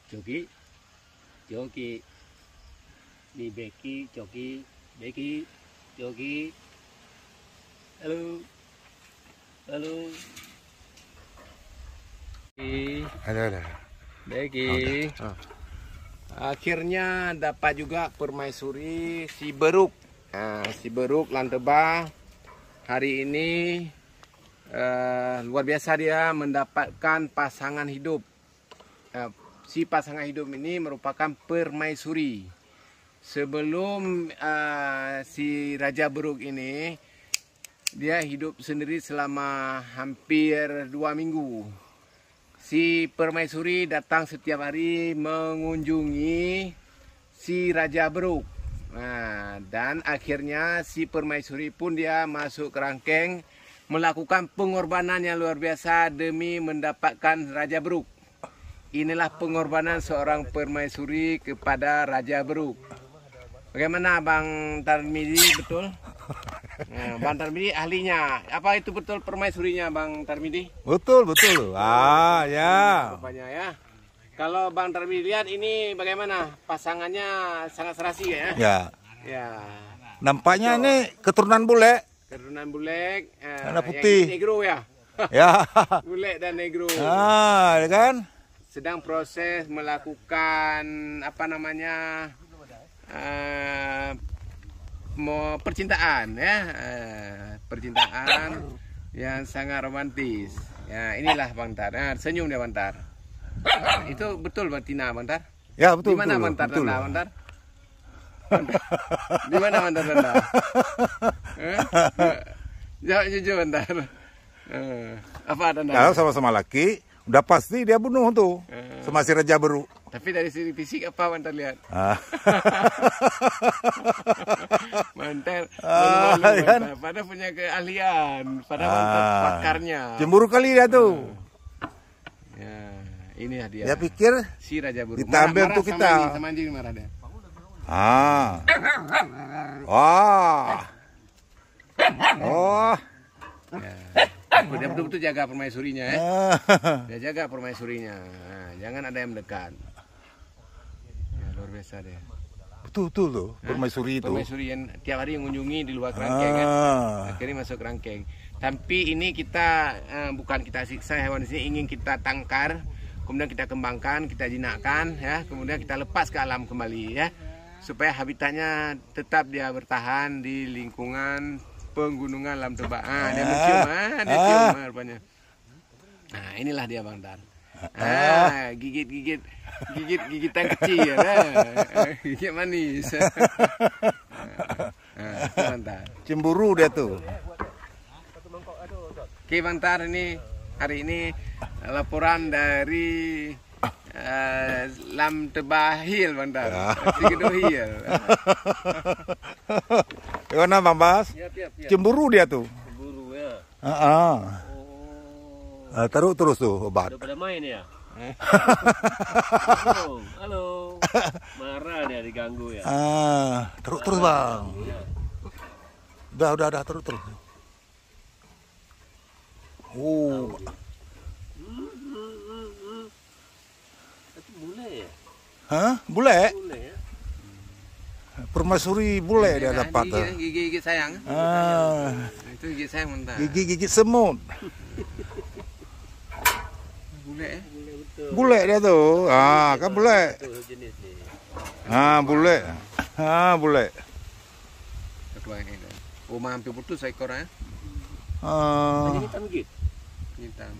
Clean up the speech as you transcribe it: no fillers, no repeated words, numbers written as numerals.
Joki, Joki, ini Becky, Joki, Becky, Joki. Halo, halo. Ada. Becky. Akhirnya dapat juga permaisuri si Beruk. Nah, si Beruk Lantebah hari ini luar biasa, dia mendapatkan pasangan hidup. Si pasangan hidup ini merupakan permaisuri. Sebelum si Raja Beruk ini, dia hidup sendiri selama hampir 2 minggu. Si permaisuri datang setiap hari mengunjungi si Raja Beruk. Nah, dan akhirnya si permaisuri pun dia masuk kerangkeng, melakukan pengorbanan yang luar biasa demi mendapatkan Raja Beruk. Inilah pengorbanan seorang permaisuri kepada Raja Beruk. Bagaimana Bang Tarmidi, betul? Nah, Bang Tarmidi ahlinya. Apa itu betul permaisurinya Bang Tarmidi? Betul. Ya. Rupanya ya. Kalau Bang Tarmidi lihat ini bagaimana? Pasangannya sangat serasi ya? Ya. Nampaknya ini keturunan bule. Keturunan bulek. Warna putih. Yang negro ya? Ya. Bulek dan negro. Ya kan? Sedang proses melakukan percintaan ya, percintaan yang sangat romantis. Ya, inilah Bang Tar. Nah, senyum dia Bang Tar. Itu betul betina Bang Tar? Ya betul. Di mana Bang Tar tanda Bang Tar? Di mana Bang Tar tanda? Jawab jujur Bang Tar. Apa tanda? Kalau sama-sama laki, udah pasti dia bunuh tuh sama si Raja Beruk. Tapi dari segi fisik apa Bang Tar lihat? Mantar, pada punya keahlian, pada mantap pakarnya. Cemburu kali dia tuh. Ya, ini dia. Dia pikir si Raja Beruk. kita ambil untuk kita. Sama anjing marah dia. Ya. Dia betul-betul jaga permaisurinya ya. Dia jaga permaisurinya. Nah, jangan ada yang mendekat. Ya, luar biasa dia. Betul tuh, permaisuri itu. Permaisuri yang tiap hari mengunjungi di luar kerangkeng kan. Akhirnya masuk kerangkeng. Tapi ini kita bukan kita siksa hewan di sini, ingin kita tangkar, kemudian kita kembangkan, kita jinakkan ya, kemudian kita lepas ke alam kembali ya. Supaya habitatnya tetap dia bertahan di lingkungan penggunungan Lam Tebak. Dia mencium, dia cium rupanya. Nah, inilah dia Bang Tar. Gigitan kecil ya. Gigit manis. Bang Tar. Cemburu dia tuh. Oke Bang Tar, ini hari ini laporan dari Lam Tebah Hill Bang Tar. Sigedo Hill. Gimana Bang Bas? Cemburu dia tuh. Cemburu ya. Terus tuh obat. Udah pada main ya? Halo. Marah dia diganggu ya. Terus Bang. Udah terus. Itu bule ya? Bule? Bule ya? Permaisuri bule dia dapat. Gigi sayang. Itu gigi sayang mentah. Gigi semut. Bule ya? Bule dia tuh. Kan bule. Itu jenis nih. Bule. Bule. Kedua ini. Oh, hampir putus ekornya. Ah. Hitam gitu. Hitam.